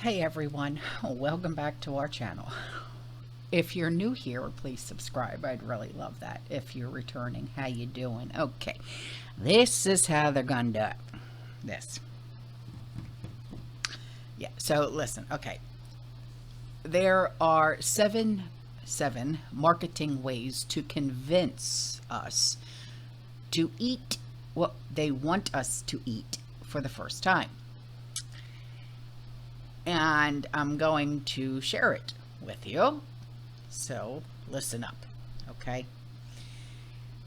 Hey everyone, welcome back to our channel. If you're new here, please subscribe. I'd really love that. If you're returning, how you doing? Okay, this is how they're gonna do it. This. Yeah, so listen, okay. There are seven marketing ways to convince us to eat what they want us to eat for the first time. And I'm going to share it with you. So listen up, okay?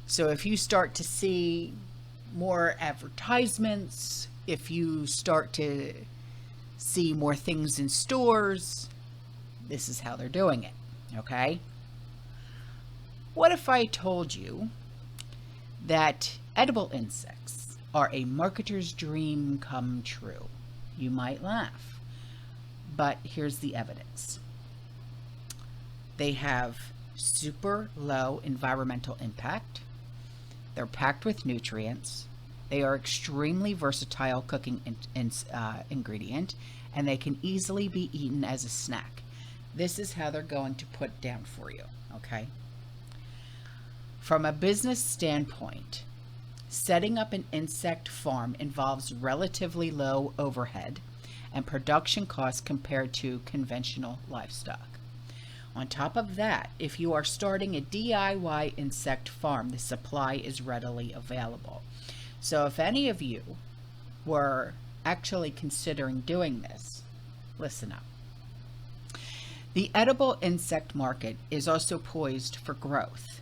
So if you start to see more advertisements, if you start to see more things in stores, this is how they're doing it, okay? What if I told you that edible insects are a marketer's dream come true? You might laugh. But here's the evidence. They have super low environmental impact. They're packed with nutrients. They are extremely versatile cooking ingredient, and they can easily be eaten as a snack. This is how they're going to put it down for you, okay? From a business standpoint, setting up an insect farm involves relatively low overhead and production costs compared to conventional livestock. On top of that, if you are starting a DIY insect farm, the supply is readily available. So if any of you were actually considering doing this, listen up. The edible insect market is also poised for growth.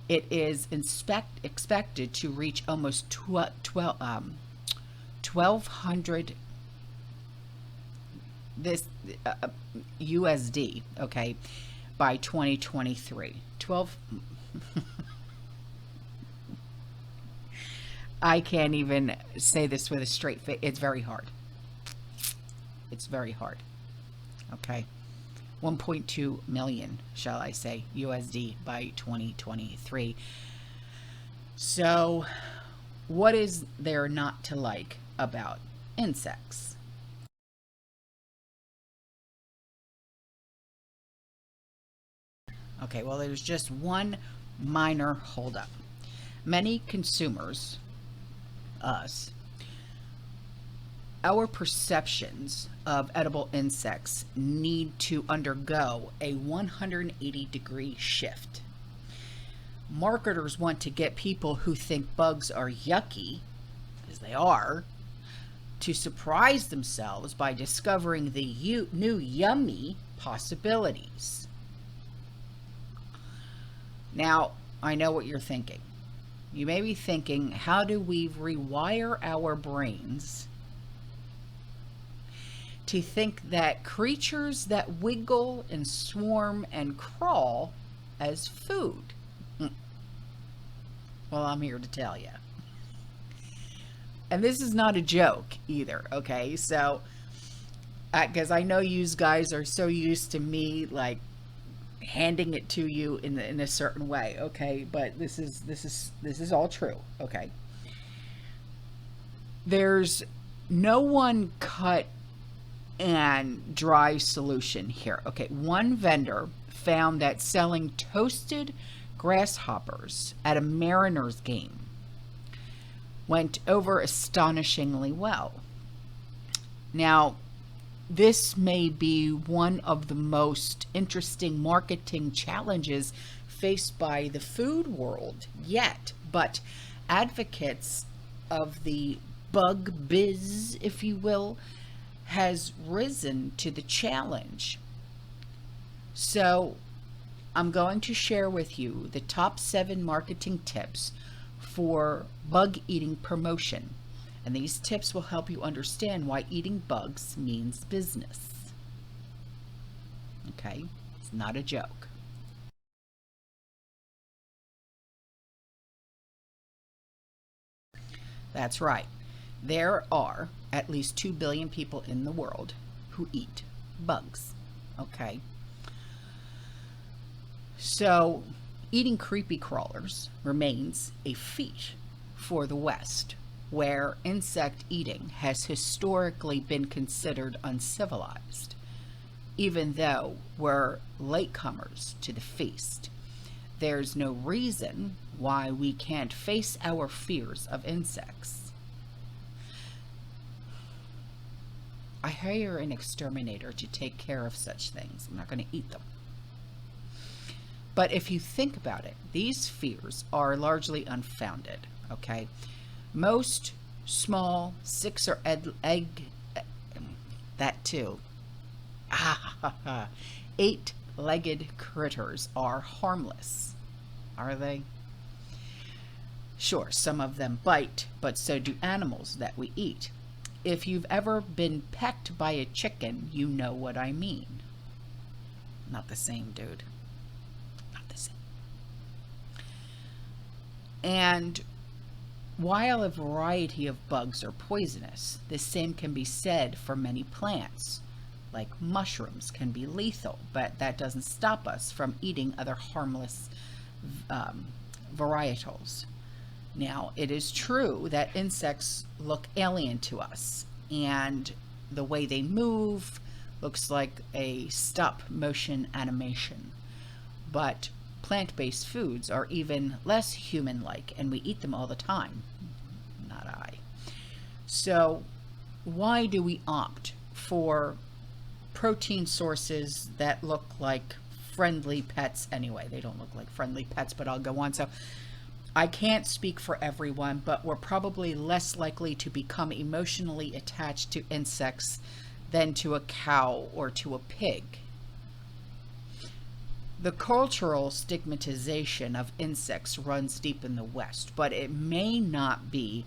It is expected to reach almost 1,200 this USD, okay, by 2023. I can't even say this with a straight face. It's very hard. It's very hard. Okay. 1.2 million, shall I say, USD by 2023. So, what is there not to like about insects? Okay, well, there's just one minor holdup. Many consumers, us, our perceptions of edible insects need to undergo a 180-degree shift. Marketers want to get people who think bugs are yucky, as they are, to surprise themselves by discovering the new yummy possibilities. Now, I know what you're thinking. You may be thinking, how do we rewire our brains to think that creatures that wiggle and swarm and crawl as food? Well, I'm here to tell you. And this is not a joke either, okay? So, because I know you guys are so used to me, like, handing it to you in a certain way, okay? But this is all true, okay? There's no one cut and dry solution here, okay? One vendor found that selling toasted grasshoppers at a Mariners game went over astonishingly well. Now, this may be one of the most interesting marketing challenges faced by the food world yet, but advocates of the bug biz, if you will, has risen to the challenge. So I'm going to share with you the top 7 marketing tips for bug eating promotion. And these tips will help you understand why eating bugs means business. Okay? It's not a joke. That's right. There are at least 2 billion people in the world who eat bugs. Okay? So, eating creepy crawlers remains a feat for the West, where insect eating has historically been considered uncivilized, even though we're latecomers to the feast. There's no reason why we can't face our fears of insects. I hire an exterminator to take care of such things. I'm not going to eat them. But if you think about it, these fears are largely unfounded, okay? Most small 6 or that too. 8-legged critters are harmless, are they? Sure, some of them bite, but so do animals that we eat. If you've ever been pecked by a chicken, you know what I mean. Not the same, dude. Not the same. And while a variety of bugs are poisonous, the same can be said for many plants. Like mushrooms can be lethal, but that doesn't stop us from eating other harmless varietals. Now, it is true that insects look alien to us, and the way they move looks like a stop-motion animation. But plant-based foods are even less human-like, and we eat them all the time. Not I. So, why do we opt for protein sources that look like friendly pets anyway? They don't look like friendly pets, but I'll go on. So, I can't speak for everyone, but we're probably less likely to become emotionally attached to insects than to a cow or to a pig. The cultural stigmatization of insects runs deep in the West, but it may not be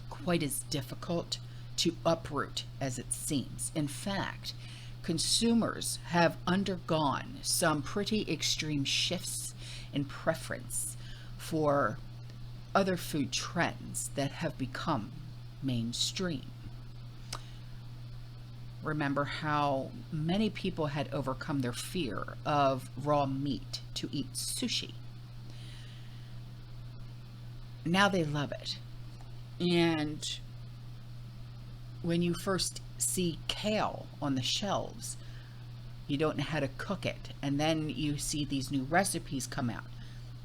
quite as difficult to uproot as it seems. In fact, consumers have undergone some pretty extreme shifts in preference for other food trends that have become mainstream. Remember how many people had overcome their fear of raw meat to eat sushi. Now they love it. And when you first see kale on the shelves, you don't know how to cook it. And then you see these new recipes come out.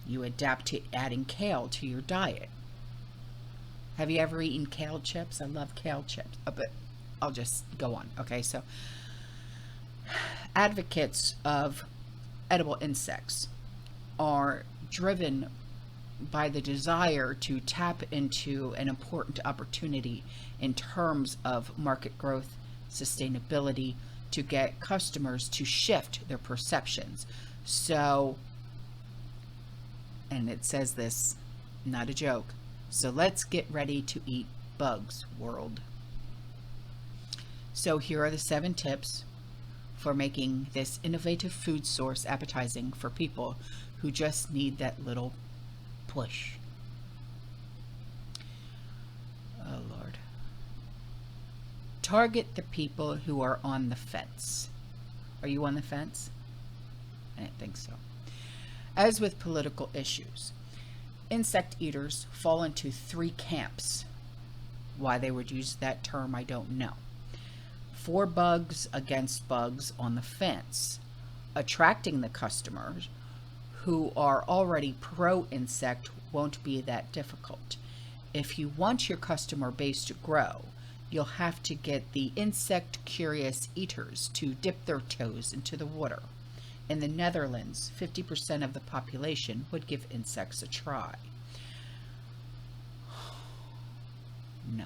You adapt to adding kale to your diet. Have you ever eaten kale chips? I love kale chips, but I'll just go on. Okay, so advocates of edible insects are driven by the desire to tap into an important opportunity in terms of market growth, sustainability, to get customers to shift their perceptions. So, and it says this, not a joke, so let's get ready to eat bugs, world. So here are the 7 tips for making this innovative food source appetizing for people who just need that little push. Oh Lord. Target the people who are on the fence. Are you on the fence? I didn't think so. As with political issues, insect eaters fall into 3 camps. Why they would use that term, I don't know. For bugs against bugs on the fence, attracting the customers who are already pro-insect won't be that difficult. If you want your customer base to grow, you'll have to get the insect-curious eaters to dip their toes into the water. In the Netherlands, 50% of the population would give insects a try. No.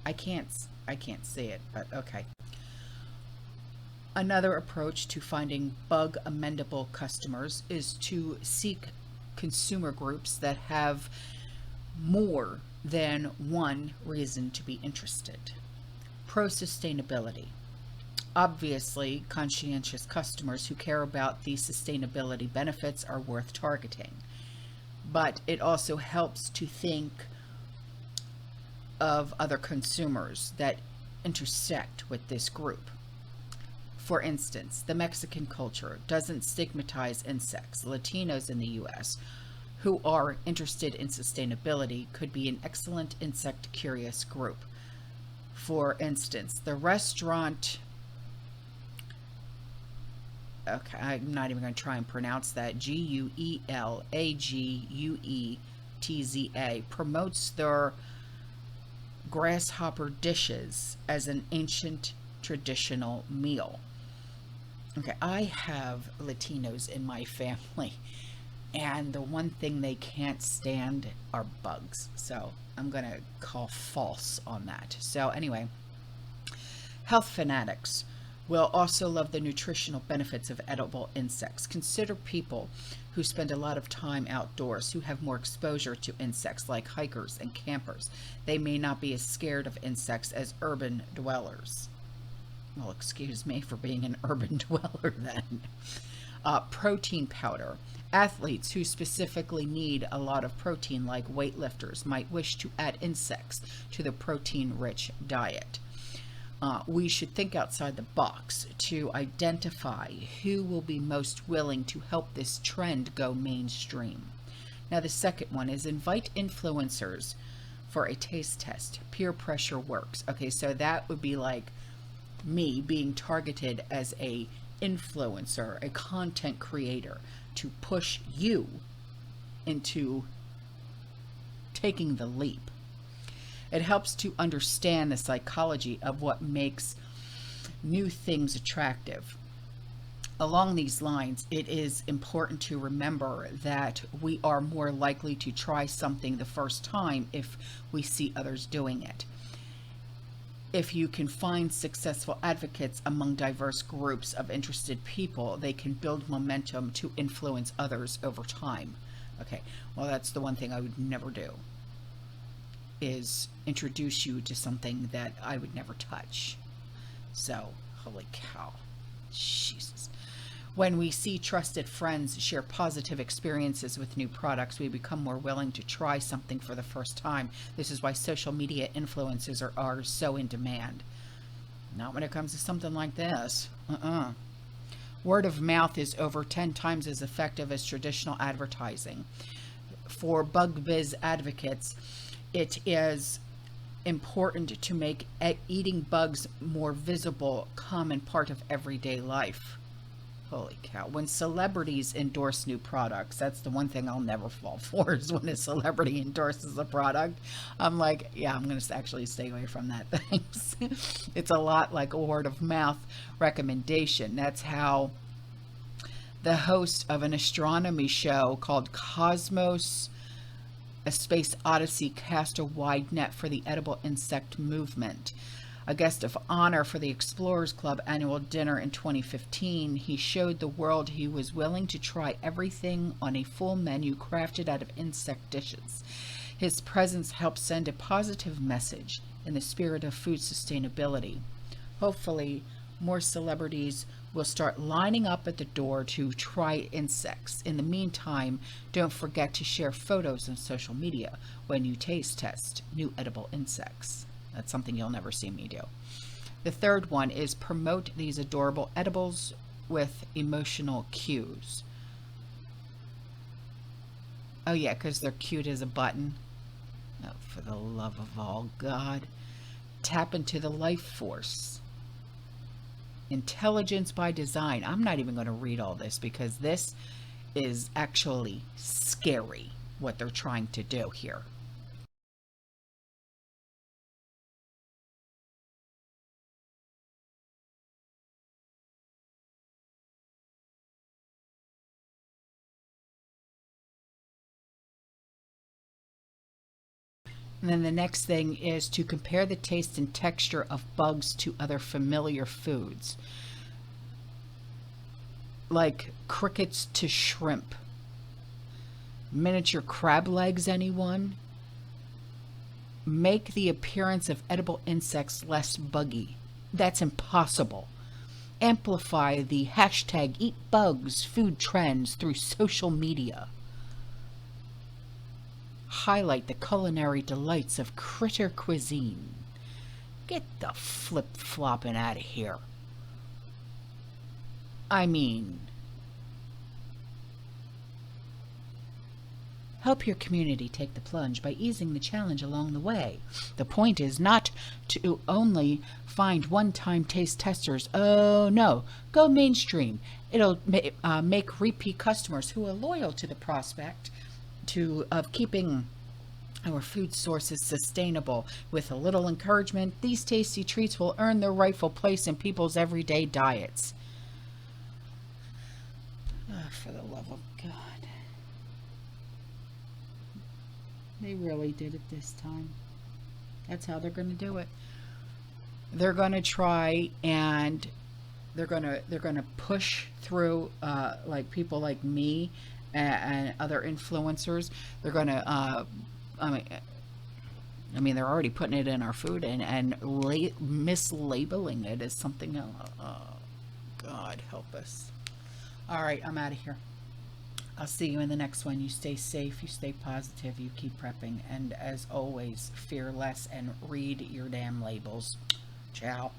I can't say it, but okay. Another approach to finding bug amendable customers is to seek consumer groups that have more than one reason to be interested. Pro-sustainability. Obviously, conscientious customers who care about the sustainability benefits are worth targeting, but it also helps to think of other consumers that intersect with this group. For instance, the Mexican culture doesn't stigmatize insects. Latinos in the US who are interested in sustainability could be an excellent insect curious group. For instance, the restaurant, okay, I'm not even going to try and pronounce that, Guelaguetza, promotes their grasshopper dishes as an ancient traditional meal. Okay, I have Latinos in my family, and the one thing they can't stand are bugs. So I'm going to call false on that. So anyway, health fanatics will also love the nutritional benefits of edible insects. Consider people who spend a lot of time outdoors, who have more exposure to insects, like hikers and campers. They may not be as scared of insects as urban dwellers. Well, excuse me for being an urban dweller then. Protein powder. Athletes who specifically need a lot of protein, like weightlifters, might wish to add insects to the protein-rich diet. We should think outside the box to identify who will be most willing to help this trend go mainstream. Now, the second one is invite influencers for a taste test. Peer pressure works. Okay, so that would be like me being targeted as a influencer, a content creator, to push you into taking the leap. It helps to understand the psychology of what makes new things attractive. Along these lines, it is important to remember that we are more likely to try something the first time if we see others doing it. If you can find successful advocates among diverse groups of interested people, they can build momentum to influence others over time. Okay, well, that's the one thing I would never do, is introduce you to something that I would never touch. So, holy cow. Jesus. When we see trusted friends share positive experiences with new products, we become more willing to try something for the first time. This is why social media influencers are so in demand. Not when it comes to something like this. Word of mouth is over 10 times as effective as traditional advertising. For bug biz advocates, it is important to make eating bugs more visible, common part of everyday life. Holy cow. When celebrities endorse new products, that's the one thing I'll never fall for, is when a celebrity endorses a product. I'm like, yeah, I'm going to actually stay away from that. Thanks. It's a lot like a word of mouth recommendation. That's how the host of an astronomy show called Cosmos, A Space Odyssey, cast a wide net for the edible insect movement. A guest of honor for the Explorers Club annual dinner in 2015, he showed the world he was willing to try everything on a full menu crafted out of insect dishes. His presence helped send a positive message in the spirit of food sustainability. Hopefully, more celebrities will start lining up at the door to try insects. In the meantime, don't forget to share photos on social media when you taste test new edible insects. That's something you'll never see me do. The third one is promote these adorable edibles with emotional cues. Oh yeah, because they're cute as a button. Oh, for the love of all God. Tap into the life force. Intelligence by design. I'm not even going to read all this because this is actually scary, what they're trying to do here. And then the next thing is to compare the taste and texture of bugs to other familiar foods, like crickets to shrimp. Miniature crab legs, anyone? Make the appearance of edible insects less buggy. That's impossible. Amplify the hashtag #EatBugs food trends through social media. Highlight the culinary delights of critter cuisine. Get the flip-flopping out of here. I mean, help your community take the plunge by easing the challenge along the way. The point is not to only find one-time taste testers. Oh no, go mainstream. It'll make repeat customers who are loyal to the prospect of keeping our food sources sustainable. With a little encouragement, these tasty treats will earn their rightful place in people's everyday diets. Oh, for the love of God. They really did it this time. That's how they're going to do it. They're going to try and they're going to push through like people like me and other influencers. They're going to I mean, they're already putting it in our food and mislabeling it as something else. Oh, God help us. All right, I'm out of here. I'll see you in the next one. You stay safe, you stay positive, you keep prepping, and as always, fear less and read your damn labels. Ciao.